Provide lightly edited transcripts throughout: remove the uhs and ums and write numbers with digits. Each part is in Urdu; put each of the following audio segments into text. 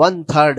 1/3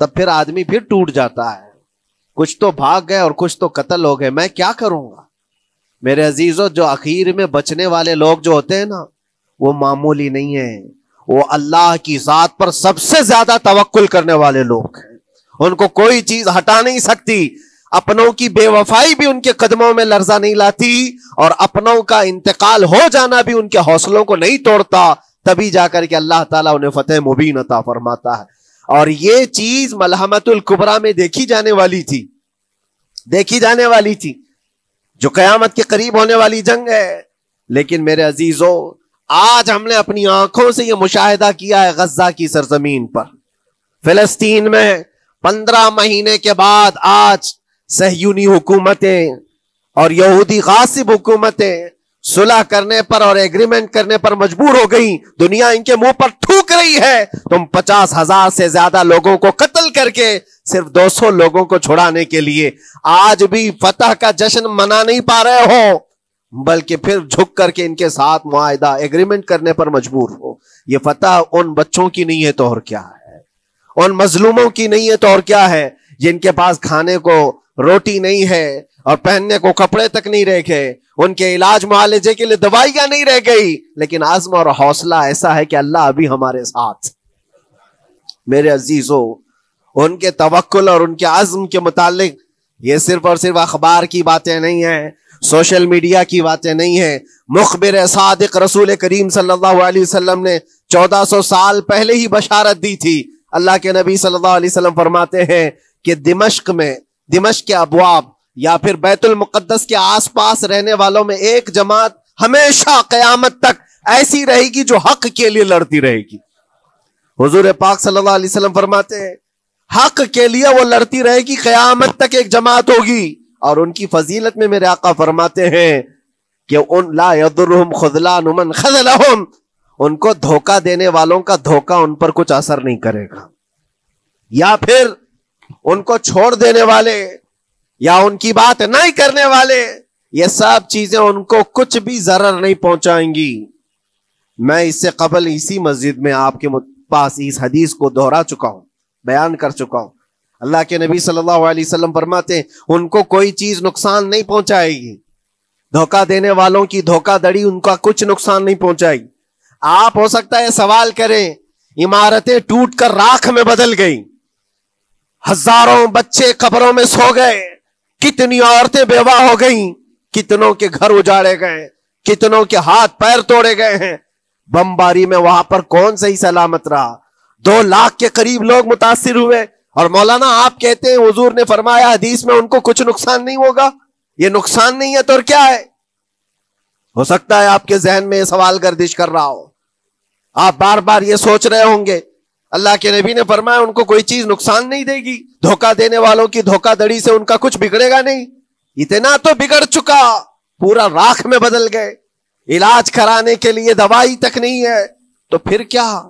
تب پھر آدمی پھر ٹوٹ جاتا ہے. کچھ تو بھاگ گئے اور کچھ تو قتل ہو گئے, میں کیا کروں گا. میرے عزیزوں, جو آخر میں بچنے والے لوگ جو ہوتے ہیں نا, وہ معمولی نہیں ہیں, وہ اللہ کی ذات پر سب سے زیادہ توکل کرنے والے لوگ ہیں. ان کو کوئی چیز ہٹا نہیں سکتی. اپنوں کی بے وفائی بھی ان کے قدموں میں لرزہ نہیں لاتی, اور اپنوں کا انتقال ہو جانا بھی ان کے حوصلوں کو نہیں توڑتا. تبھی جا کر کے اللہ تعالیٰ انہیں فتح مبین عطا فرماتا ہے. اور یہ چیز ملحمت الکبریٰ میں دیکھی جانے والی تھی, جو قیامت کے قریب ہونے والی جنگ ہے. لیکن میرے عزیزوں, آج ہم نے اپنی آنکھوں سے یہ مشاہدہ کیا ہے غزہ کی سرزمین پر, فلسطین میں 15 مہینے کے بعد آج صہیونی حکومتیں اور یہودی غاصب حکومتیں صلح کرنے پر اور ایگریمنٹ کرنے پر مجبور ہو گئی. دنیا ان کے منہ پر تھوک رہی ہے, تم 50,000 سے زیادہ لوگوں کو قتل کر کے صرف 200 لوگوں کو چھڑانے کے لیے آج بھی فتح کا جشن منا نہیں پا رہے ہو, بلکہ پھر جھک کر کے ان کے ساتھ معاہدہ ایگریمنٹ کرنے پر مجبور ہو. یہ فتح ان بچوں کی نہیں ہے تو اور کیا ہے, ان مظلوموں کی نہیں ہے تو اور کیا ہے, جن کے پاس کھانے کو روٹی نہیں ہے اور پہننے کو کپڑے تک نہیں رہ گئے, ان کے علاج معالجے کے لیے دوائیاں نہیں رہ گئی, لیکن عزم اور حوصلہ ایسا ہے کہ اللہ ابھی ہمارے ساتھ. میرے عزیزوں, ان کے توکل اور ان کے عزم کے متعلق یہ صرف اور صرف اخبار کی باتیں نہیں ہیں, سوشل میڈیا کی باتیں نہیں ہیں. مخبر صادق رسول کریم صلی اللہ علیہ وسلم نے 1400 سال پہلے ہی بشارت دی تھی. اللہ کے نبی صلی اللہ علیہ وسلم فرماتے ہیں کہ دمشق کے ابواب یا پھر بیت المقدس کے آس پاس رہنے والوں میں ایک جماعت ہمیشہ قیامت تک ایسی رہے گی جو حق کے لیے لڑتی رہے گی. حضور پاک صلی اللہ علیہ وسلم فرماتے ہیں حق کے لیے وہ لڑتی رہے گی, قیامت تک ایک جماعت ہوگی. اور ان کی فضیلت میں میرے آقا فرماتے ہیں کہ ان لا یضرهم خذلان من خذلهم, ان کو دھوکہ دینے والوں کا دھوکہ ان پر کچھ اثر نہیں کرے گا, یا پھر ان کو چھوڑ دینے والے یا ان کی بات نہیں کرنے والے, یہ سب چیزیں ان کو کچھ بھی ضرر نہیں پہنچائیں گی. میں اس سے قبل اسی مسجد میں آپ کے پاس اس حدیث کو دہرا چکا ہوں, بیان کر چکا ہوں. اللہ کے نبی صلی اللہ علیہ وسلم فرماتے ہیں ان کو کوئی چیز نقصان نہیں پہنچائے گی, دھوکہ دینے والوں کی دھوکہ دڑی ان کا کچھ نقصان نہیں پہنچائے گی. آپ ہو سکتا ہے سوال کریں, عمارتیں ٹوٹ کر راکھ میں بدل گئی, ہزاروں بچے قبروں میں سو گئے, کتنی عورتیں بیوہ ہو گئیں, کتنوں کے گھر اجاڑے گئے, کتنوں کے ہاتھ پیر توڑے گئے ہیں, بمباری میں وہاں پر کون صحیح سلامت رہا, 2 لاکھ کے قریب لوگ متاثر ہوئے, اور مولانا آپ کہتے ہیں حضور نے فرمایا حدیث میں ان کو کچھ نقصان نہیں ہوگا. یہ نقصان نہیں ہے تو اور کیا ہے؟ ہو سکتا ہے آپ کے ذہن میں یہ سوال گردش کر رہا ہو, آپ بار بار یہ سوچ رہے ہوں گے اللہ کے نبی نے فرمایا ان کو کوئی چیز نقصان نہیں دے گی, دھوکہ دینے والوں کی دھوکہ دڑی سے ان کا کچھ بگڑے گا نہیں. اتنا تو بگڑ چکا, پورا راکھ میں بدل گئے, علاج کرانے کے لیے دوائی تک نہیں ہے, تو پھر کیا؟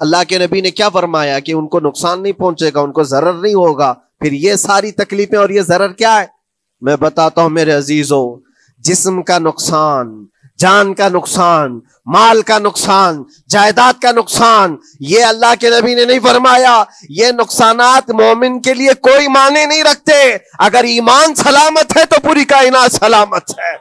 اللہ کے نبی نے کیا فرمایا کہ ان کو نقصان نہیں پہنچے گا, ان کو ضرر نہیں ہوگا. پھر یہ ساری تکلیفیں اور یہ ضرر کیا ہے؟ میں بتاتا ہوں میرے عزیزوں, جسم کا نقصان, جان کا نقصان, مال کا نقصان, جائیداد کا نقصان, یہ اللہ کے نبی نے نہیں فرمایا. یہ نقصانات مومن کے لیے کوئی معنی نہیں رکھتے. اگر ایمان سلامت ہے تو پوری کائنات سلامت ہے,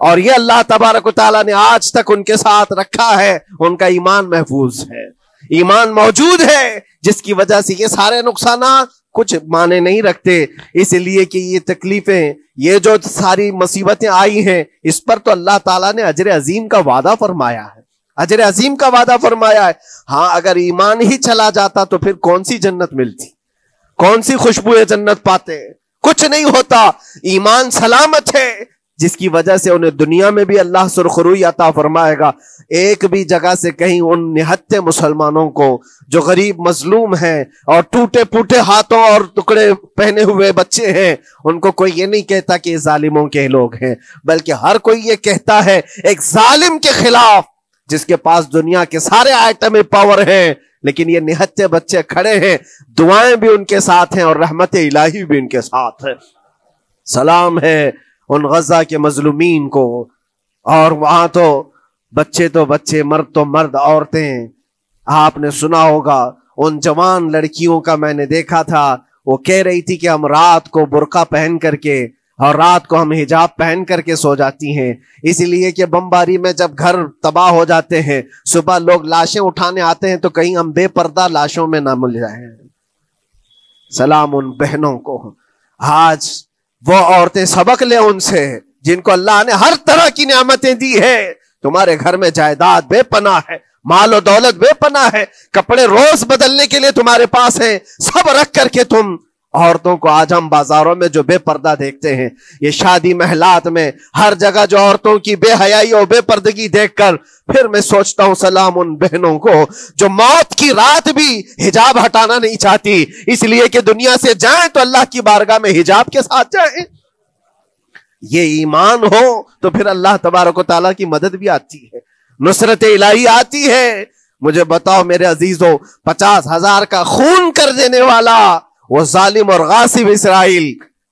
اور یہ اللہ تبارک و تعالیٰ نے آج تک ان کے ساتھ رکھا ہے. ان کا ایمان محفوظ ہے, ایمان موجود ہے, جس کی وجہ سے یہ سارے نقصانات کچھ معنی نہیں رکھتے. اس لیے کہ یہ تکلیفیں, یہ جو ساری مصیبتیں آئی ہیں, اس پر تو اللہ تعالیٰ نے اجر عظیم کا وعدہ فرمایا ہے, اجر عظیم کا وعدہ فرمایا ہے. ہاں اگر ایمان ہی چلا جاتا تو پھر کون سی جنت ملتی, کون سی خوشبو جنت پاتے؟ کچھ نہیں ہوتا. ایمان سلامت ہے, جس کی وجہ سے انہیں دنیا میں بھی اللہ سرخروئی عطا فرمائے گا. ایک بھی جگہ سے کہیں ان نہتے مسلمانوں کو جو غریب مظلوم ہیں اور ٹوٹے پھوٹے ہاتھوں اور ٹکڑے پہنے ہوئے بچے ہیں, ان کو کوئی یہ نہیں کہتا کہ یہ ظالموں کے لوگ ہیں, بلکہ ہر کوئی یہ کہتا ہے ایک ظالم کے خلاف جس کے پاس دنیا کے سارے آئٹم پاور ہیں, لیکن یہ نہتے بچے کھڑے ہیں, دعائیں بھی ان کے ساتھ ہیں اور رحمت الہی بھی ان کے ساتھ ہے. سلام ہے ان غزہ کے مظلومین کو. اور وہاں تو بچے، مرد تو مرد، عورتیں. آپ نے سنا ہوگا ان جوان لڑکیوں کا میں نے دیکھا تھا، وہ کہہ رہی تھی کہ ہم رات کو برقع پہن کر کے اور رات کو ہم حجاب پہن کر کے سو جاتی ہیں، اس لیے کہ بمباری میں جب گھر تباہ ہو جاتے ہیں، صبح لوگ لاشیں اٹھانے آتے ہیں تو کہیں ہم بے پردہ لاشوں میں نہ مل جائیں۔ سلام ان بہنوں کو، آج وہ عورتیں سبق لیں ان سے جن کو اللہ نے ہر طرح کی نعمتیں دی ہے۔ تمہارے گھر میں جائیداد بے پناہ ہے، مال و دولت بے پناہ ہے، کپڑے روز بدلنے کے لیے تمہارے پاس ہیں، سب رکھ کر کے تم عورتوں کو آج ہم بازاروں میں جو بے پردہ دیکھتے ہیں، یہ شادی محلات میں ہر جگہ جو عورتوں کی بے حیائی اور بے پردگی دیکھ کر پھر میں سوچتا ہوں سلام ان بہنوں کو جو موت کی رات بھی حجاب ہٹانا نہیں چاہتی، اس لیے کہ دنیا سے جائیں تو اللہ کی بارگاہ میں حجاب کے ساتھ جائیں۔ یہ ایمان ہو تو پھر اللہ تبارک و تعالیٰ کی مدد بھی آتی ہے، نصرت الہی آتی ہے۔ مجھے بتاؤ میرے عزیزو، 50,000 کا خون کر دینے والا وہ ظالم اور غاصب اسرائیل،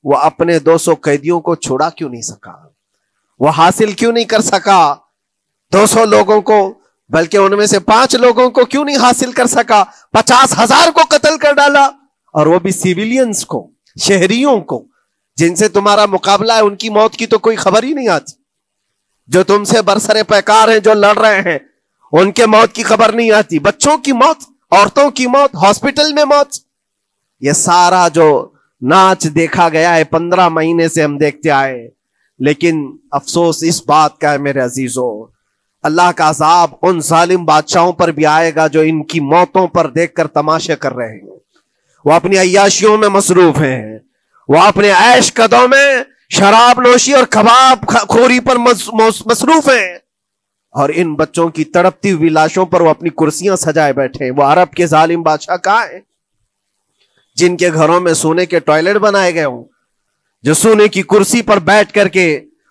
وہ اپنے 200 قیدیوں کو چھوڑا کیوں نہیں سکا؟ وہ حاصل کیوں نہیں کر سکا 200 لوگوں کو؟ بلکہ ان میں سے 5 لوگوں کو کیوں نہیں حاصل کر سکا؟ 50,000 کو قتل کر ڈالا، اور وہ بھی سیویلینز کو، شہریوں کو، جن سے تمہارا مقابلہ ہے، ان کی موت کی تو کوئی خبر ہی نہیں آتی۔ جو تم سے برسر پیکار ہیں، جو لڑ رہے ہیں، ان کے موت کی خبر نہیں آتی۔ بچوں کی موت، عورتوں کی موت، ہاسپٹل میں موت، یہ سارا جو ناچ دیکھا گیا ہے 15 مہینے سے ہم دیکھتے آئے۔ لیکن افسوس اس بات کا ہے میرے عزیزو، اللہ کا عذاب ان ظالم بادشاہوں پر بھی آئے گا جو ان کی موتوں پر دیکھ کر تماشے کر رہے ہیں۔ وہ اپنی عیاشیوں میں مصروف ہیں، وہ اپنے عیش قدوں میں شراب نوشی اور کباب خوری پر مصروف ہیں، اور ان بچوں کی تڑپتی ہوئی لاشوں پر وہ اپنی کرسیاں سجائے بیٹھے ہیں۔ وہ عرب کے ظالم بادشاہ کہاں ہیں جن کے گھروں میں سونے کے ٹوائلٹ بنائے گئے ہوں، جو سونے کی کرسی پر بیٹھ کر کے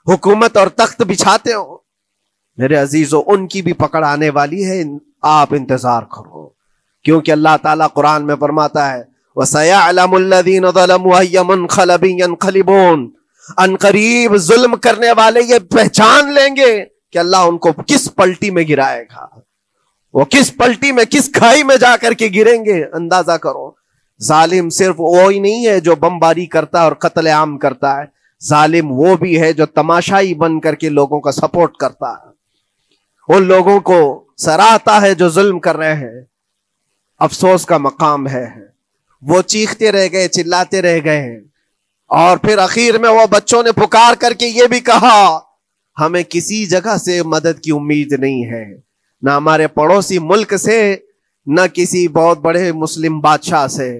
حکومت اور تخت بچھاتے ہوں؟ میرے عزیزو، ان کی بھی پکڑ آنے والی ہے، آپ انتظار کرو، کیونکہ اللہ تعالیٰ قرآن میں فرماتا ہے وَسَيَعْلَمُ الَّذِينَ ظَلَمُوا أَيَّ مُنْقَلَبٍ يَنْقَلِبُونَ، ان قریب ظلم کرنے والے یہ پہچان لیں گے کہ اللہ ان کو کس پلٹی میں گرائے گا، وہ کس پلٹی میں، کس کھائی میں جا کر کے گریں گے۔ اندازہ کرو، ظالم صرف وہی نہیں ہے جو بمباری کرتا ہے اور قتل عام کرتا ہے، ظالم وہ بھی ہے جو تماشائی بن کر کے لوگوں کا سپورٹ کرتا ہے، ان لوگوں کو سراہتا ہے جو ظلم کر رہے ہیں۔ افسوس کا مقام ہے، وہ چیختے رہ گئے، چلاتے رہ گئے ہیں، اور پھر اخیر میں وہ بچوں نے پکار کر کے یہ بھی کہا ہمیں کسی جگہ سے مدد کی امید نہیں ہے، نہ ہمارے پڑوسی ملک سے، نہ کسی بہت بڑے مسلم بادشاہ سے،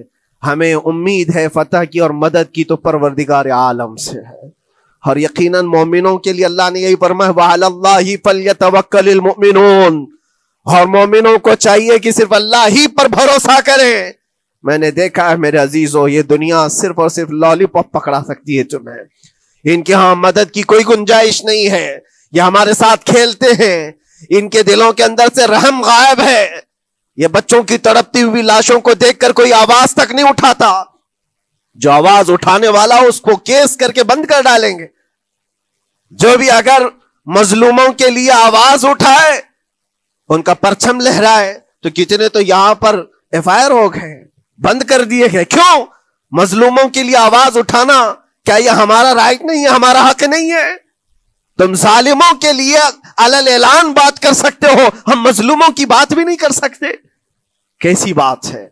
ہمیں امید ہے فتح کی اور مدد کی تو پروردگار عالم سے ہے۔ اور یقیناً مومنوں کے لیے اللہ نے یہی فرمایا وَعَلَى اللَّهِ فَلْيَتَوَكَّلِ الْمُؤْمِنُونَ، اور مومنوں کو چاہیے کہ صرف اللہ ہی پر بھروسہ کریں۔ میں نے دیکھا ہے میرے عزیزو، یہ دنیا صرف اور صرف لالی پاپ پکڑا سکتی ہے تمہیں، ان کے ہاں مدد کی کوئی گنجائش نہیں ہے، یہ ہمارے ساتھ کھیلتے ہیں، ان کے دلوں کے اندر سے رحم غائب ہے۔ یہ بچوں کی تڑپتی ہوئی لاشوں کو دیکھ کر کوئی آواز تک نہیں اٹھاتا، جو آواز اٹھانے والا اس کو کیس کر کے بند کر ڈالیں گے۔ جو بھی اگر مظلوموں کے لیے آواز اٹھائے، ان کا پرچم لہرائے، تو کتنے تو یہاں پر FIR ہو گئے، بند کر دیے گئے۔ کیوں؟ مظلوموں کے لیے آواز اٹھانا کیا یہ ہمارا رائٹ نہیں ہے، ہمارا حق نہیں ہے؟ تم ظالموں کے لیے علل اعلان بات کر سکتے ہو، ہم مظلوموں کی بات بھی نہیں کر سکتے؟ کیسی بات ہے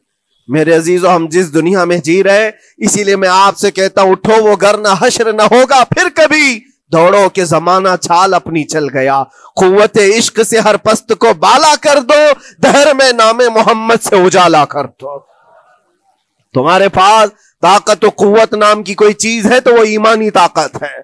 میرے عزیزو، ہم جس دنیا میں جی رہے، اسی لیے میں آپ سے کہتا ہوں اٹھو وہ گر نہ حشر نہ ہوگا پھر کبھی، دوڑو کہ زمانہ چھال اپنی چل گیا، قوت عشق سے ہر پست کو بالا کر دو، دہر میں نام محمد سے اجالا کر دو۔ تمہارے پاس طاقت و قوت نام کی کوئی چیز ہے تو وہ ایمانی طاقت ہے،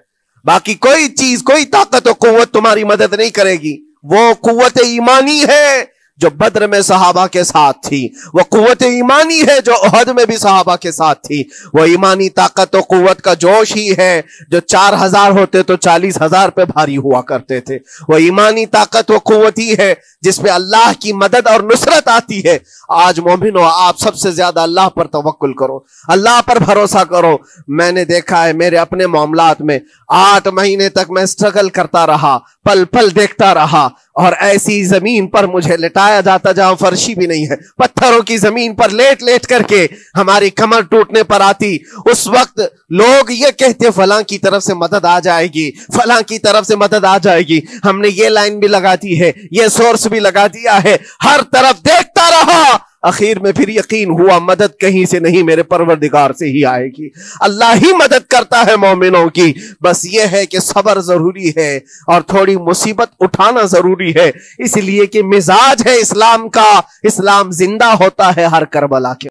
باقی کوئی چیز، کوئی طاقت و قوت تمہاری مدد نہیں کرے گی۔ وہ قوت ایمانی ہے جو بدر میں صحابہ کے ساتھ تھی، وہ قوت ایمانی ہے جو احد میں بھی صحابہ کے ساتھ تھی، وہ ایمانی طاقت و قوت کا جوش ہی ہے جو 4000 ہوتے تو 40,000 پہ بھاری ہوا کرتے تھے، وہ ایمانی طاقت و قوت ہی ہے جس پہ اللہ کی مدد اور نصرت آتی ہے۔ آج مومنو، آپ سب سے زیادہ اللہ پر توکل کرو، اللہ پر بھروسہ کرو۔ میں نے دیکھا ہے میرے اپنے معاملات میں 8 مہینے تک میں اسٹرگل کرتا رہا، پل پل دیکھتا رہا، اور ایسی زمین پر مجھے لٹایا جاتا جہاں فرشی بھی نہیں ہے، پتھروں کی زمین پر لیٹ لیٹ کر کے ہماری کمر ٹوٹنے پر آتی۔ اس وقت لوگ یہ کہتے فلاں کی طرف سے مدد آ جائے گی، فلاں کی طرف سے مدد آ جائے گی، ہم نے یہ لائن بھی لگا دی ہے، یہ سورس بھی لگا دیا ہے، ہر طرف دیکھتا رہا، اخیر میں پھر یقین ہوا مدد کہیں سے نہیں، میرے پروردگار سے ہی آئے گی۔ اللہ ہی مدد کرتا ہے مومنوں کی، بس یہ ہے کہ صبر ضروری ہے اور تھوڑی مصیبت اٹھانا ضروری ہے، اس لیے کہ مزاج ہے اسلام کا، اسلام زندہ ہوتا ہے ہر کربلا کے